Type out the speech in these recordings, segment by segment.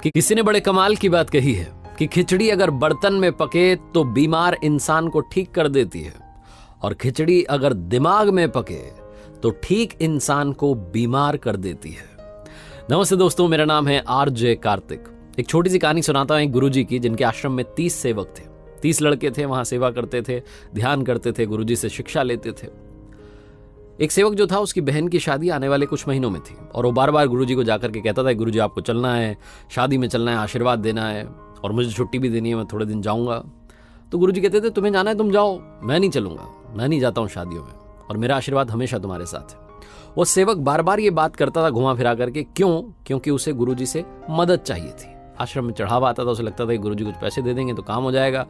कि किसी ने बड़े कमाल की बात कही है कि खिचड़ी अगर बर्तन में पके तो बीमार इंसान को ठीक कर देती है, और खिचड़ी अगर दिमाग में पके तो ठीक इंसान को बीमार कर देती है। नमस्ते दोस्तों, मेरा नाम है आरजे कार्तिक। एक छोटी सी कहानी सुनाता हूं एक गुरुजी की, जिनके आश्रम में 30 सेवक थे। 30 लड़के थे, वहां सेवा करते थे, ध्यान करते थे, गुरुजी से शिक्षा लेते थे। एक सेवक जो था, उसकी बहन की शादी आने वाले कुछ महीनों में थी, और वो बार बार गुरुजी को जाकर के कहता था, गुरुजी आपको चलना है, शादी में चलना है, आशीर्वाद देना है, और मुझे छुट्टी भी देनी है, मैं थोड़े दिन जाऊंगा। तो गुरुजी कहते थे, तुम्हें जाना है तुम जाओ, मैं नहीं चलूंगा, मैं नहीं जाता हूँ शादियों में, और मेरा आशीर्वाद हमेशा तुम्हारे साथ है। वो सेवक बार बार ये बात करता था घुमा फिरा करके। क्यों? क्योंकि उसे गुरुजी से मदद चाहिए थी। आश्रम में चढ़ावा आता था, उसे लगता था कि गुरुजी कुछ पैसे दे देंगे तो काम हो जाएगा,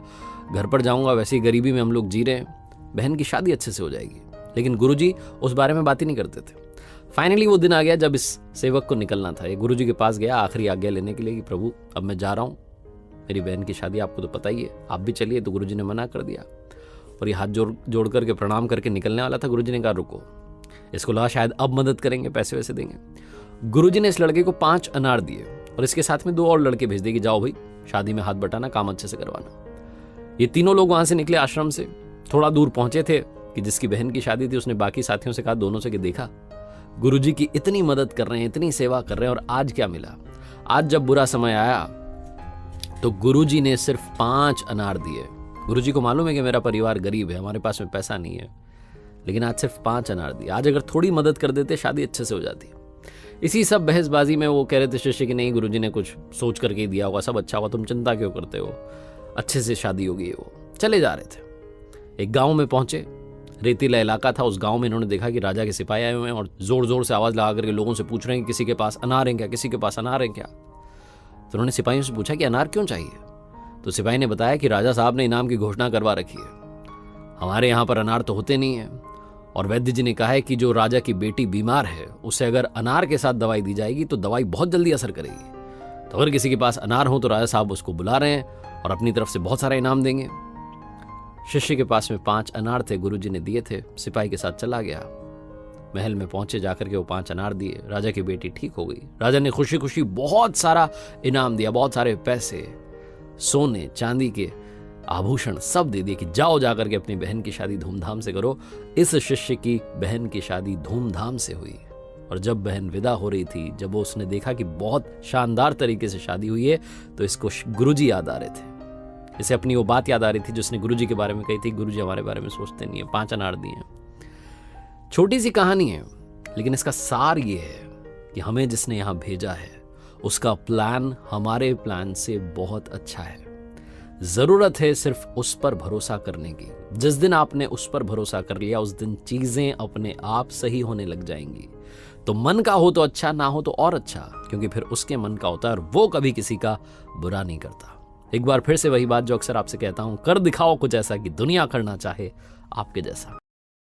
घर पर जाऊंगा, वैसे ही गरीबी में हम लोग जी रहे हैं, बहन की शादी अच्छे से हो जाएगी। लेकिन गुरुजी उस बारे में बात ही नहीं करते थे। फाइनली वो दिन आ गया जब इस सेवक को निकलना था। ये गुरुजी के पास गया आखिरी आज्ञा लेने के लिए कि प्रभु अब मैं जा रहा हूँ, मेरी बहन की शादी आपको तो पता ही है, आप भी चलिए। तो गुरुजी ने मना कर दिया, और ये हाथ जोड़ करके प्रणाम करके निकलने वाला था। गुरुजी ने कहा रुको, इसको लगा शायद अब मदद करेंगे, पैसे वैसे देंगे। गुरुजी ने इस लड़के को 5 अनार दिए, और इसके साथ में 2 और लड़के भेज दिए कि जाओ भाई, शादी में हाथ बटाना, काम अच्छे से करवाना। ये तीनों लोग वहां से निकले आश्रम से। थोड़ा दूर पहुंचे थे कि जिसकी बहन की शादी थी, उसने बाकी साथियों से कहा, दोनों से, कि देखा गुरुजी की इतनी मदद कर रहे हैं, इतनी सेवा कर रहे हैं, और आज क्या मिला? आज जब बुरा समय आया तो गुरुजी ने सिर्फ 5 अनार दिए। गुरुजी को मालूम है कि मेरा परिवार गरीब है, हमारे पास में पैसा नहीं है, लेकिन आज सिर्फ 5 अनार दिए। आज अगर थोड़ी मदद कर देते, शादी अच्छे से हो जाती। इसी सब बहसबाजी में वो कह रहे थे शिष्य कि नहीं, गुरुजी ने कुछ सोच करके ही दिया होगा, सब अच्छा हुआ, तुम चिंता क्यों करते हो, अच्छे से शादी होगी। वो चले जा रहे थे, एक गांव में पहुंचे। रेतीला इलाका था। उस गांव में इन्होंने देखा कि राजा के सिपाही आए हुए हैं, और जोर जोर से आवाज लगा करके लोगों से पूछ रहे हैं कि किसी के पास अनार है क्या, किसी के पास अनार है क्या। तो उन्होंने सिपाहियों से पूछा कि अनार क्यों चाहिए। तो सिपाही ने बताया कि राजा साहब ने इनाम की घोषणा करवा रखी है, हमारे यहाँ पर अनार तो होते नहीं है, और वैद्य जी ने कहा है कि जो राजा की बेटी बीमार है, उसे अगर अनार के साथ दवाई दी जाएगी तो दवाई बहुत जल्दी असर करेगी। तो अगर किसी के पास अनार हो तो राजा साहब उसको बुला रहे हैं और अपनी तरफ से बहुत सारा इनाम देंगे। शिष्य के पास में 5 अनार थे, गुरुजी ने दिए थे, सिपाही के साथ चला गया। महल में पहुंचे, जाकर के वो 5 अनार दिए, राजा की बेटी ठीक हो गई। राजा ने खुशी खुशी बहुत सारा इनाम दिया, बहुत सारे पैसे, सोने चांदी के आभूषण सब दे दिए कि जाओ जाकर के अपनी बहन की शादी धूमधाम से करो। इस शिष्य की बहन की शादी धूमधाम से हुई, और जब बहन विदा हो रही थी, जब वो उसने देखा कि बहुत शानदार तरीके से शादी हुई है, तो इसको गुरुजी याद आ रहे थे। इसे अपनी वो बात याद आ रही थी जिसने गुरुजी के बारे में कही थी, गुरुजी हमारे बारे में सोचते नहीं है, 5 अनार दिए हैं। छोटी सी कहानी है, लेकिन इसका सार ये है कि हमें जिसने यहां भेजा है, उसका प्लान हमारे प्लान से बहुत अच्छा है। जरूरत है सिर्फ उस पर भरोसा करने की। जिस दिन आपने उस पर भरोसा कर लिया, उस दिन चीजें अपने आप सही होने लग जाएंगी। तो मन का हो तो अच्छा, ना हो तो और अच्छा, क्योंकि फिर उसके मन का होता है, और वो कभी किसी का बुरा नहीं करता। एक बार फिर से वही बात जो अक्सर आपसे कहता हूं, कर दिखाओ कुछ ऐसा कि दुनिया करना चाहे आपके जैसा।